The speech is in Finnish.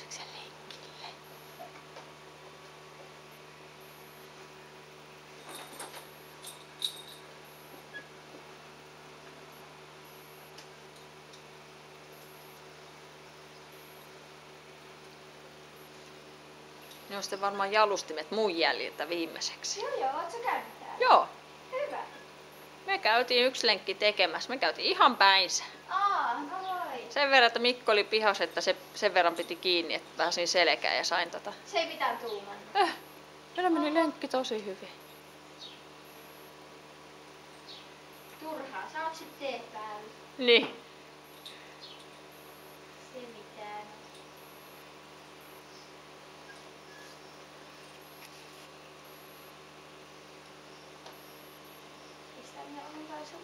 Pääseekö se lenkille? Ne on sitten varmaan jalustimet mun jäljiltä viimeiseksi. Joo, oot sä käynyt täällä? Joo. Hyvä. Me käytiin yksi lenkki tekemässä. Me käytiin ihan päinsä. No voi. Sen verran, että Mikko oli pihas, että sen verran piti kiinni, että pääsin selkään ja sain Se ei mitään tuumannut. Meillä meni lenkki tosi hyvin. Turhaa, sä oot sit teet päällä. Niin. Se mitään. Mistä ne on hyvä sun?